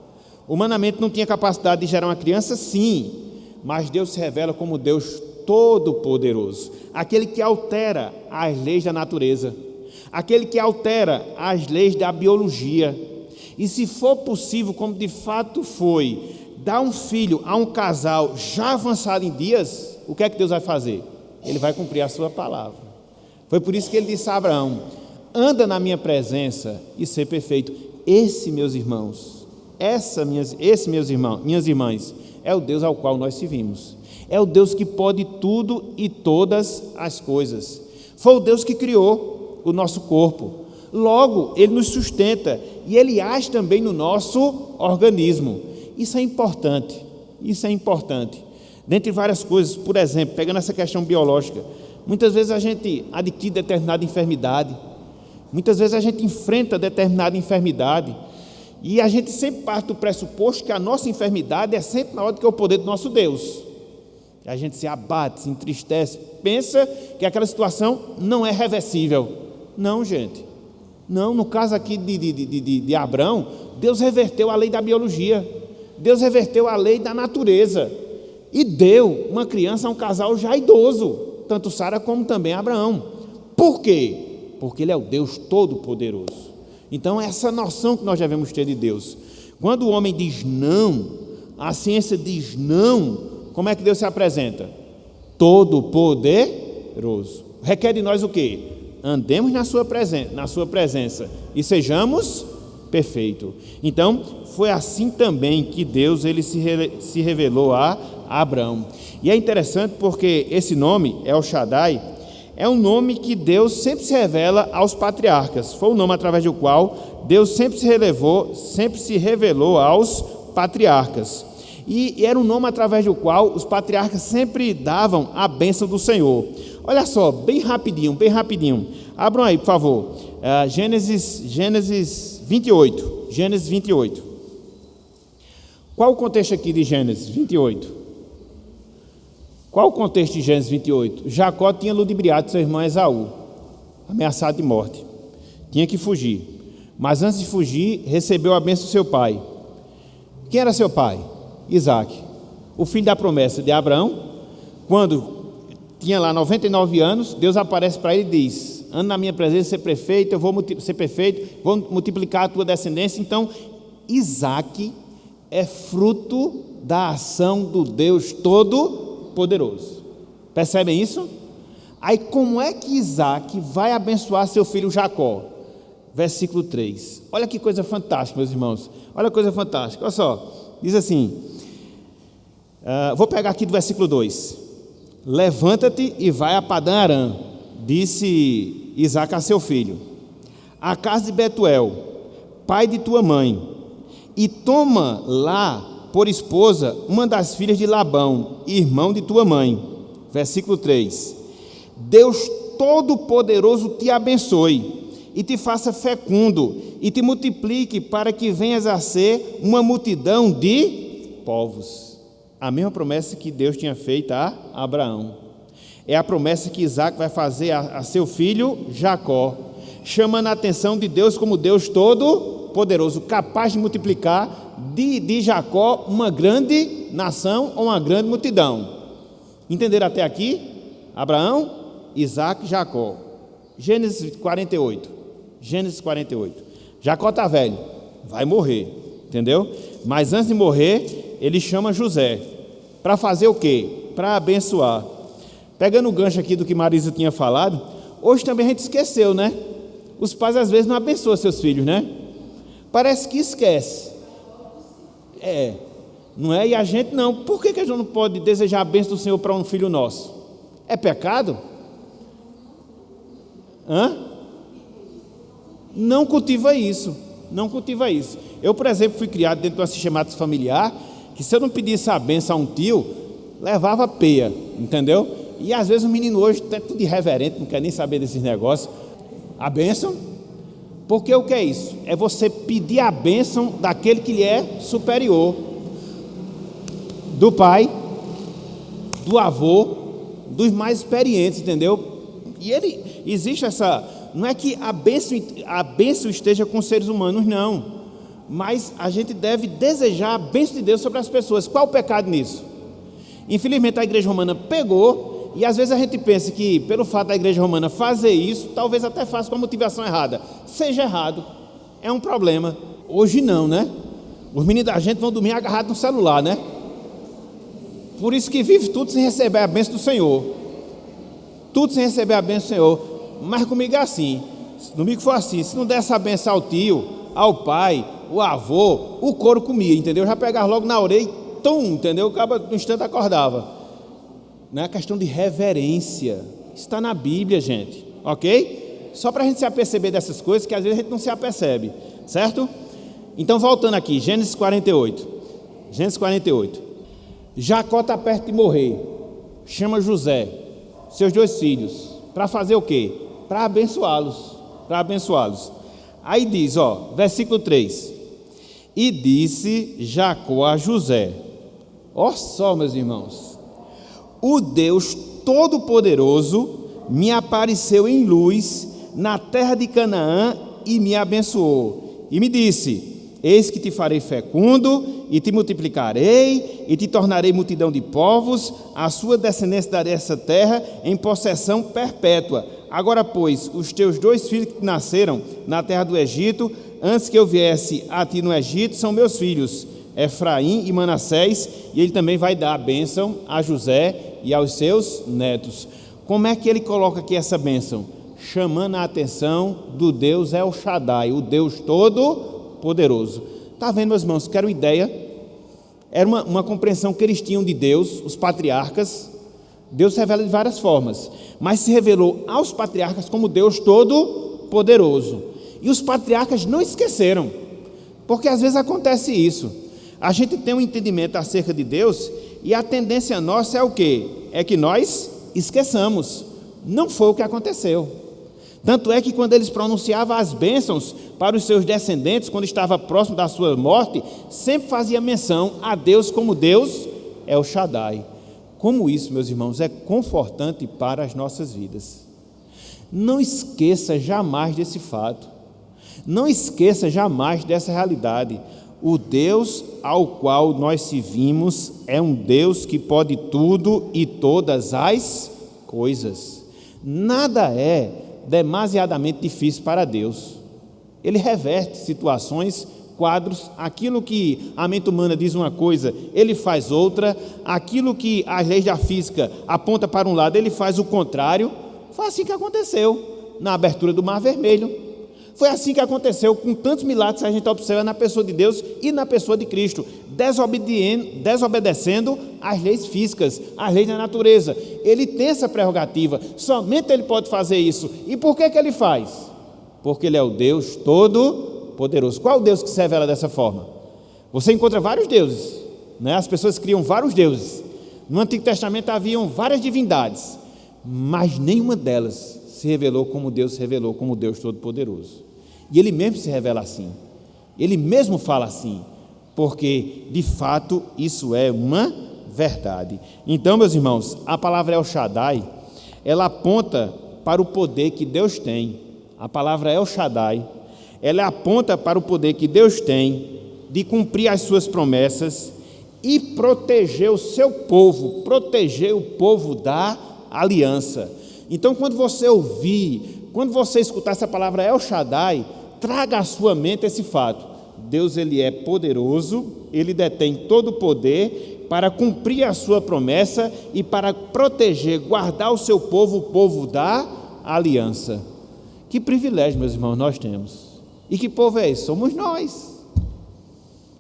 Humanamente não tinha capacidade de gerar uma criança? Sim. Mas Deus se revela como Deus Todo-Poderoso, aquele que altera as leis da natureza, aquele que altera as leis da biologia. E se for possível, como de fato foi, dar um filho a um casal já avançado em dias, o que é que Deus vai fazer? Ele vai cumprir a sua palavra. Foi por isso que ele disse a Abraão: anda na minha presença e ser perfeito. Esse, meus irmãos, Esse, minhas irmãs, é o Deus ao qual nós servimos. É o Deus que pode tudo e todas as coisas. Foi o Deus que criou o nosso corpo. Logo, Ele nos sustenta e Ele age também no nosso organismo. Isso é importante. Dentre várias coisas, por exemplo, pegando essa questão biológica, muitas vezes a gente adquire determinada enfermidade, muitas vezes a gente enfrenta determinada enfermidade, e a gente sempre parte do pressuposto que a nossa enfermidade é sempre maior do que o poder do nosso Deus. A gente se abate, se entristece, pensa que aquela situação não é reversível. Não, gente. Não, no caso aqui de Abraão, Deus reverteu a lei da biologia, Deus reverteu a lei da natureza e deu uma criança a um casal já idoso, tanto Sara como também Abraão. Por quê? Porque Ele é o Deus Todo-Poderoso. Então, essa noção que nós devemos ter de Deus. Quando o homem diz não, a ciência diz não, como é que Deus se apresenta? Todo-Poderoso. Requer de nós o quê? Andemos na sua presença e sejamos perfeitos. Então, foi assim também que Deus ele se revelou a Abraão. E é interessante porque esse nome, El Shaddai, é um nome que Deus sempre se revela aos patriarcas. Foi o nome através do qual Deus sempre se revelou aos patriarcas. E era um nome através do qual os patriarcas sempre davam a bênção do Senhor. Olha só, bem rapidinho. Abram aí, por favor. Gênesis 28. Gênesis 28. Qual o contexto aqui de Gênesis 28? Qual o contexto de Gênesis 28? Jacó tinha ludibriado seu irmão Esaú, ameaçado de morte. Tinha que fugir. Mas antes de fugir, recebeu a bênção do seu pai. Quem era seu pai? Isaac, o filho da promessa de Abraão. Quando tinha lá 99 anos, Deus aparece para ele e diz: anda na minha presença, ser perfeito, eu vou ser perfeito, vou multiplicar a tua descendência. Então, Isaac é fruto da ação do Deus Todo-Poderoso. Percebem isso? Aí como é que Isaac vai abençoar seu filho Jacó? Versículo 3. Olha que coisa fantástica, meus irmãos. Olha que coisa fantástica. Olha só. Diz assim, vou pegar aqui do versículo 2. Levanta-te e vai a Padã Arã, disse Isaac a seu filho, à casa de Betuel, pai de tua mãe, e toma lá por esposa uma das filhas de Labão, irmão de tua mãe. Versículo 3. Deus Todo-Poderoso te abençoe e te faça fecundo e te multiplique para que venhas a ser uma multidão de povos. A mesma promessa que Deus tinha feito a Abraão. É a promessa que Isaac vai fazer a seu filho Jacó, chamando a atenção de Deus como Deus Todo-Poderoso, capaz de multiplicar de Jacó uma grande nação ou uma grande multidão. Entenderam até aqui? Abraão, Isaac, Jacó. Gênesis 48. Jacó está velho, vai morrer, entendeu? Mas antes de morrer, ele chama José. Para fazer o quê? Para abençoar. Pegando o gancho aqui do que Marisa tinha falado, hoje também a gente esqueceu, né? Os pais às vezes não abençoam seus filhos, né? Parece que esquece. Não é? E a gente não. Por que a gente não pode desejar a bênção do Senhor para um filho nosso? É pecado? Não cultiva isso. Eu, por exemplo, fui criado dentro de uma sistemática familiar que se eu não pedisse a bênção a um tio, levava peia, entendeu? E às vezes o menino hoje é tudo irreverente, não quer nem saber desses negócios. A bênção? Porque o que é isso? É você pedir a bênção daquele que lhe é superior. Do pai, do avô, dos mais experientes, entendeu? E existe essa... Não é que a bênção esteja com os seres humanos, não. Mas a gente deve desejar a bênção de Deus sobre as pessoas. Qual o pecado nisso? Infelizmente a igreja romana pegou, e às vezes a gente pensa que pelo fato da igreja romana fazer isso, talvez até faça com a motivação errada. Seja errado, é um problema. Hoje não, né? Os meninos da gente vão dormir agarrados no celular, né? Por isso que vive tudo sem receber a bênção do Senhor. Tudo sem receber a bênção do Senhor. Mas comigo é assim. Comigo foi assim. Se não der essa bênção ao tio, ao pai, o avô, o couro comia, entendeu? Já pegava logo na orelha e tum, entendeu? O cara no instante acordava. Não é questão de reverência. Está na Bíblia, gente, ok? Só para a gente se aperceber dessas coisas que às vezes a gente não se apercebe, certo? Então, voltando aqui, Gênesis 48. Gênesis 48. Jacó está perto de morrer. Chama José, seus 2 filhos, para fazer o quê? Para abençoá-los. Para abençoá-los. Aí diz, versículo 3. E disse Jacó a José: ó só, meus irmãos, o Deus Todo-Poderoso me apareceu em luz na terra de Canaã e me abençoou. E me disse: eis que te farei fecundo, e te multiplicarei, e te tornarei multidão de povos, a sua descendência darei essa terra em possessão perpétua. Agora, pois, os teus 2 filhos que nasceram na terra do Egito, antes que eu viesse a ti no Egito, são meus filhos, Efraim e Manassés, e ele também vai dar a bênção a José e aos seus netos. Como é que ele coloca aqui essa bênção? Chamando a atenção do Deus El Shaddai, o Deus Todo-Poderoso. Está vendo, meus irmãos? Quero uma ideia? Era uma compreensão que eles tinham de Deus, os patriarcas. Deus se revela de várias formas, mas se revelou aos patriarcas como Deus Todo-Poderoso. E os patriarcas não esqueceram, porque às vezes acontece isso. A gente tem um entendimento acerca de Deus e a tendência nossa é o quê? É que nós esqueçamos. Não foi o que aconteceu. Tanto é que quando eles pronunciavam as bênçãos para os seus descendentes, quando estava próximo da sua morte, sempre fazia menção a Deus como Deus El Shaddai. Como isso, meus irmãos, é confortante para as nossas vidas. Não esqueça jamais desse fato. Não esqueça jamais dessa realidade. O Deus ao qual nós servimos é um Deus que pode tudo e todas as coisas. Nada é demasiadamente difícil para Deus. Ele reverte situações, quadros, aquilo que a mente humana diz uma coisa, ele faz outra, aquilo que as leis da física aponta para um lado, ele faz o contrário. Foi assim que aconteceu na abertura do Mar Vermelho. Foi assim que aconteceu com tantos milagres que a gente observa na pessoa de Deus e na pessoa de Cristo, desobedecendo às leis físicas, às leis da natureza. Ele tem essa prerrogativa, somente ele pode fazer isso. E por que ele faz? Porque ele é o Deus Todo-Poderoso. Qual o Deus que se revela dessa forma? Você encontra vários deuses, né? As pessoas criam vários deuses. No Antigo Testamento haviam várias divindades, mas nenhuma delas se revelou como Deus se revelou, como Deus Todo-Poderoso. E ele mesmo se revela assim, ele mesmo fala assim, porque de fato isso é uma verdade. Então, meus irmãos, a palavra El Shaddai, ela aponta para o poder que Deus tem. A palavra El Shaddai, ela aponta para o poder que Deus tem de cumprir as suas promessas e proteger o seu povo, proteger o povo da aliança. Então, quando você ouvir, quando você escutar essa palavra El Shaddai, traga à sua mente esse fato. Deus, ele é poderoso, ele detém todo o poder para cumprir a sua promessa e para proteger, guardar o seu povo, o povo da aliança. Que privilégio, meus irmãos, nós temos. E que povo é esse? Somos nós.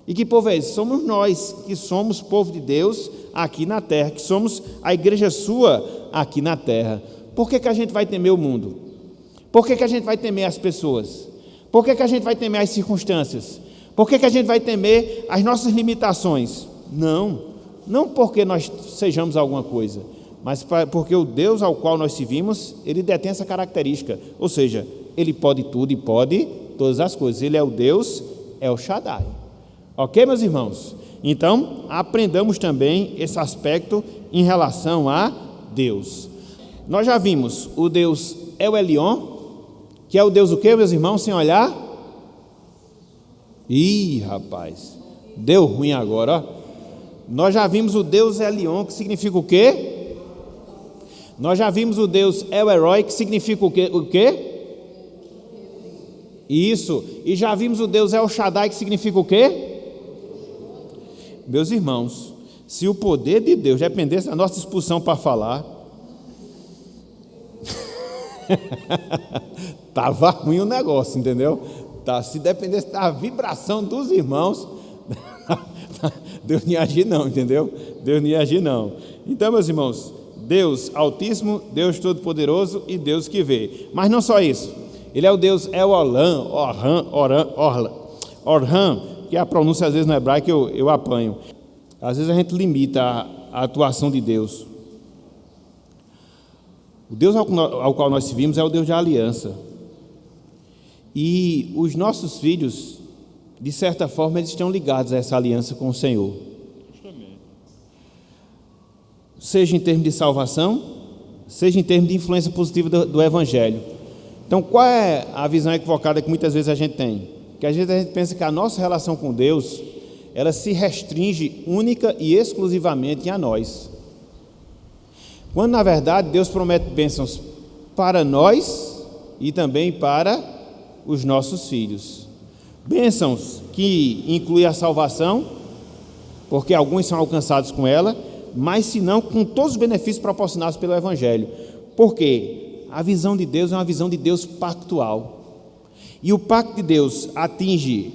E que povo é esse? Somos nós, que somos povo de Deus aqui na terra, que somos a igreja sua aqui na terra. Por que a gente vai temer o mundo? Por que a gente vai temer as pessoas? Por que a gente vai temer as circunstâncias? Por que a gente vai temer as nossas limitações? Não porque nós sejamos alguma coisa, mas porque o Deus ao qual nós servimos, ele detém essa característica, ou seja, ele pode tudo e pode todas as coisas. Ele é o Deus El Shaddai. Ok, meus irmãos? Então, aprendamos também esse aspecto em relação a Deus. Nós já vimos o Deus El Elyon, que é o Deus o quê, meus irmãos, sem olhar? Ih, rapaz, deu ruim agora, ó. Nós já vimos o Deus Elyon, que significa o quê? Nós já vimos o Deus El Herói, que significa o quê? Isso, e já vimos o Deus El Shaddai, que significa o quê? Meus irmãos, se o poder de Deus dependesse da nossa expulsão para falar, estava ruim o negócio, entendeu? Tá, se dependesse da vibração dos irmãos, Deus não ia agir não, entendeu? Deus não ia agir não. Então, meus irmãos, Deus Altíssimo, Deus Todo-Poderoso e Deus que vê. Mas não só isso, Ele é o Deus El-Olam, Orhan, que a pronúncia às vezes no hebraico eu apanho. Às vezes a gente limita a atuação de Deus. O Deus ao qual nós servimos é o Deus de aliança. E os nossos filhos, de certa forma, eles estão ligados a essa aliança com o Senhor. Seja em termos de salvação, seja em termos de influência positiva do Evangelho. Então, qual é a visão equivocada que muitas vezes a gente tem? Que às vezes a gente pensa que a nossa relação com Deus, ela se restringe única e exclusivamente a nós. Quando, na verdade, Deus promete bênçãos para nós e também para os nossos filhos. Bênçãos que incluem a salvação, porque alguns são alcançados com ela, mas se não com todos os benefícios proporcionados pelo Evangelho. Porque a visão de Deus é uma visão de Deus pactual. E o pacto de Deus atinge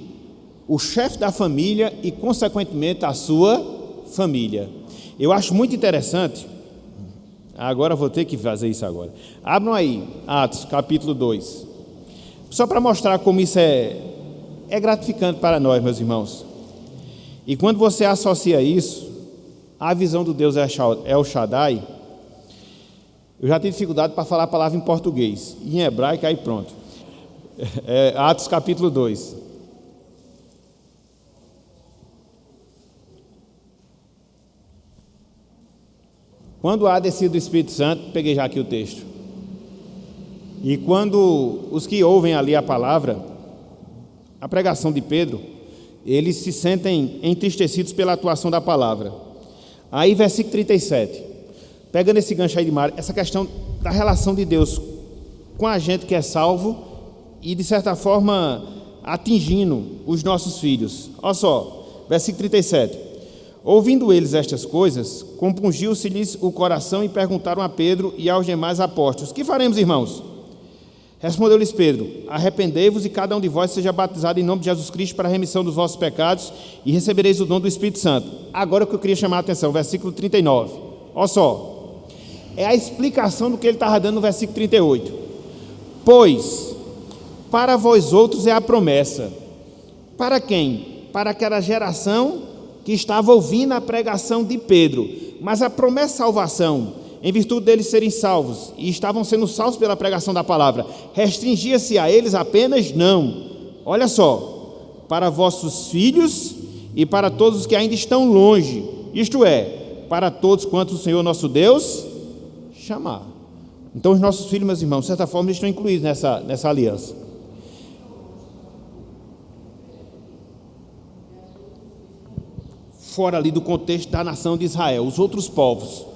o chefe da família e, consequentemente, a sua família. Eu acho muito interessante, agora vou ter que fazer isso agora. Abram aí, Atos, capítulo 2. Só para mostrar como isso é gratificante para nós, meus irmãos. E quando você associa isso à visão do Deus El Shaddai, eu já tive dificuldade para falar a palavra em português. Em hebraico, aí pronto. Atos capítulo 2. Quando há descido o Espírito Santo, peguei já aqui o texto. E quando os que ouvem ali a palavra, a pregação de Pedro, eles se sentem entristecidos pela atuação da palavra. Aí, versículo 37, pegando esse gancho aí de Mário, essa questão da relação de Deus com a gente que é salvo e, de certa forma, atingindo os nossos filhos. Olha só, versículo 37. Ouvindo eles estas coisas, compungiu-se-lhes o coração e perguntaram a Pedro e aos demais apóstolos: que faremos, irmãos? Respondeu-lhes Pedro: arrependei-vos e cada um de vós seja batizado em nome de Jesus Cristo para a remissão dos vossos pecados e recebereis o dom do Espírito Santo. Agora o que eu queria chamar a atenção, versículo 39. Olha só, é a explicação do que ele estava dando no versículo 38. Pois, para vós outros é a promessa. Para quem? Para aquela geração que estava ouvindo a pregação de Pedro. Mas a promessa de salvação, em virtude deles serem salvos, e estavam sendo salvos pela pregação da palavra, restringia-se a eles apenas? Não. Olha só, para vossos filhos e para todos os que ainda estão longe, isto é, para todos quantos o Senhor nosso Deus chamar. Então os nossos filhos, meus irmãos, de certa forma, estão incluídos nessa aliança. Fora ali do contexto da nação de Israel, os outros povos,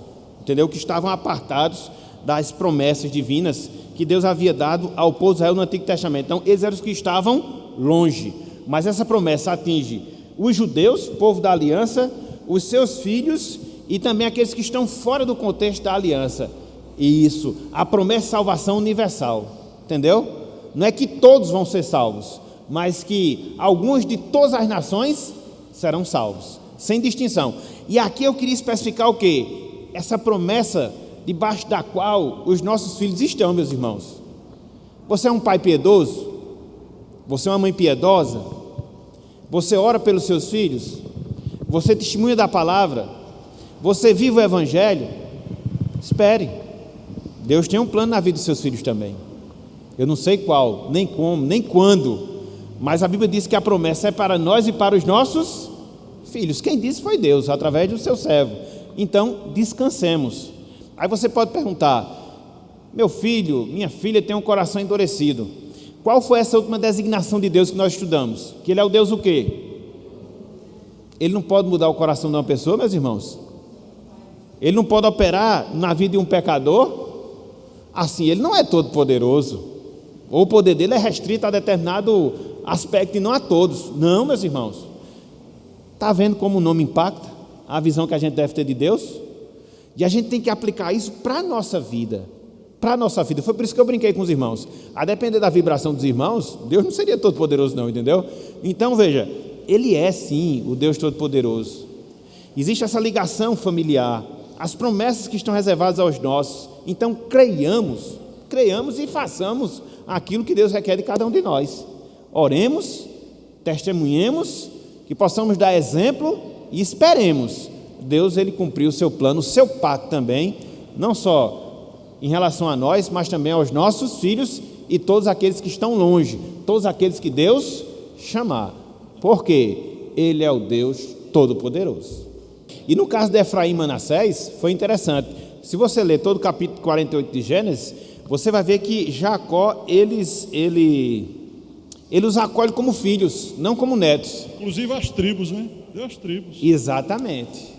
entendeu? Que estavam apartados das promessas divinas que Deus havia dado ao povo de Israel no Antigo Testamento. Então, eles eram os que estavam longe. Mas essa promessa atinge os judeus, povo da aliança, os seus filhos e também aqueles que estão fora do contexto da aliança. E isso, a promessa de salvação universal, entendeu? Não é que todos vão ser salvos, mas que alguns de todas as nações serão salvos, sem distinção. E aqui eu queria especificar o quê? Essa promessa debaixo da qual os nossos filhos estão, meus irmãos. Você é um pai piedoso? Você é uma mãe piedosa? Você ora pelos seus filhos? Você testemunha da palavra? Você vive o Evangelho? Espere. Deus tem um plano na vida dos seus filhos também. Eu não sei qual, nem como, nem quando, mas a Bíblia diz que a promessa é para nós e para os nossos filhos. Quem disse foi Deus, através do seu servo. Então, descansemos. Aí você pode perguntar: meu filho, minha filha tem um coração endurecido. Qual foi essa última designação de Deus que nós estudamos? Que Ele é o Deus o quê? Ele não pode mudar o coração de uma pessoa, meus irmãos? Ele não pode operar na vida de um pecador? Assim, Ele não é todo poderoso. Ou o poder dele é restrito a determinado aspecto e não a todos. Não, meus irmãos. Está vendo como o nome impacta a visão que a gente deve ter de Deus? E a gente tem que aplicar isso para a nossa vida. para a nossa vida. Foi por isso que eu brinquei com os irmãos. A depender da vibração dos irmãos, Deus não seria todo-poderoso não, entendeu? Então, veja, Ele é sim o Deus todo-poderoso. Existe essa ligação familiar, as promessas que estão reservadas aos nossos. Então, creiamos e façamos aquilo que Deus requer de cada um de nós. Oremos, testemunhemos, que possamos dar exemplo e esperemos. Deus, Ele cumpriu o seu plano, o seu pacto também, não só em relação a nós, mas também aos nossos filhos e todos aqueles que estão longe, todos aqueles que Deus chamar, porque Ele é o Deus Todo-Poderoso. E no caso de Efraim e Manassés, foi interessante. Se você ler todo o capítulo 48 de Gênesis, você vai ver que Jacó, ele os acolhe como filhos, não como netos. Inclusive as tribos, né? Deu as tribos. Exatamente.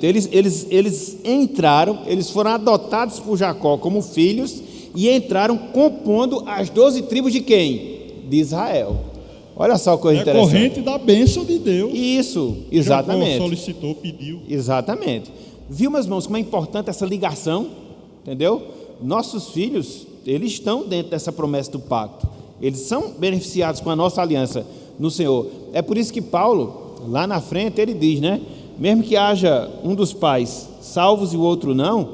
Eles entraram, eles foram adotados por Jacó como filhos e entraram compondo as 12 tribos de quem? De Israel. Olha só a coisa interessante. Corrente da bênção de Deus. Isso, exatamente. Jacó solicitou, pediu. Exatamente. Viu, meus irmãos, como é importante essa ligação? Entendeu? Nossos filhos, eles estão dentro dessa promessa do pacto. Eles são beneficiados com a nossa aliança no Senhor. É por isso que Paulo, lá na frente, ele diz, né? Mesmo que haja um dos pais salvos e o outro não,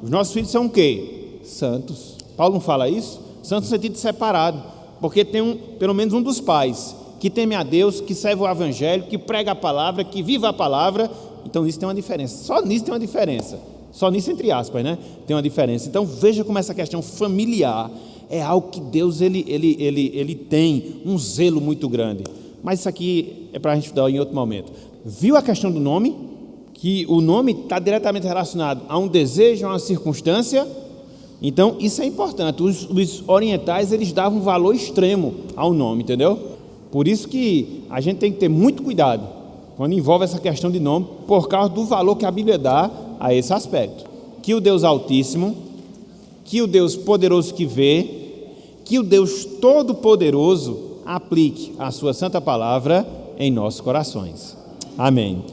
os nossos filhos são o quê? Santos. Paulo não fala isso? Santos no sentido de separado, porque tem pelo menos um dos pais que teme a Deus, que serve o evangelho, que prega a palavra, que vive a palavra. Então nisso tem uma diferença, só nisso tem uma diferença, só nisso entre aspas, né? Tem uma diferença. Então veja como essa questão familiar é algo que Deus ele tem um zelo muito grande. Mas isso aqui é para a gente estudar em outro momento. Viu a questão do nome? Que o nome está diretamente relacionado a um desejo, a uma circunstância. Então isso é importante. Os orientais, eles davam um valor extremo ao nome, entendeu? Por isso que a gente tem que ter muito cuidado quando envolve essa questão de nome, por causa do valor que a Bíblia dá a esse aspecto. Que o Deus Altíssimo, que o Deus poderoso que vê, que o Deus Todo-Poderoso aplique a sua santa palavra em nossos corações. Amém.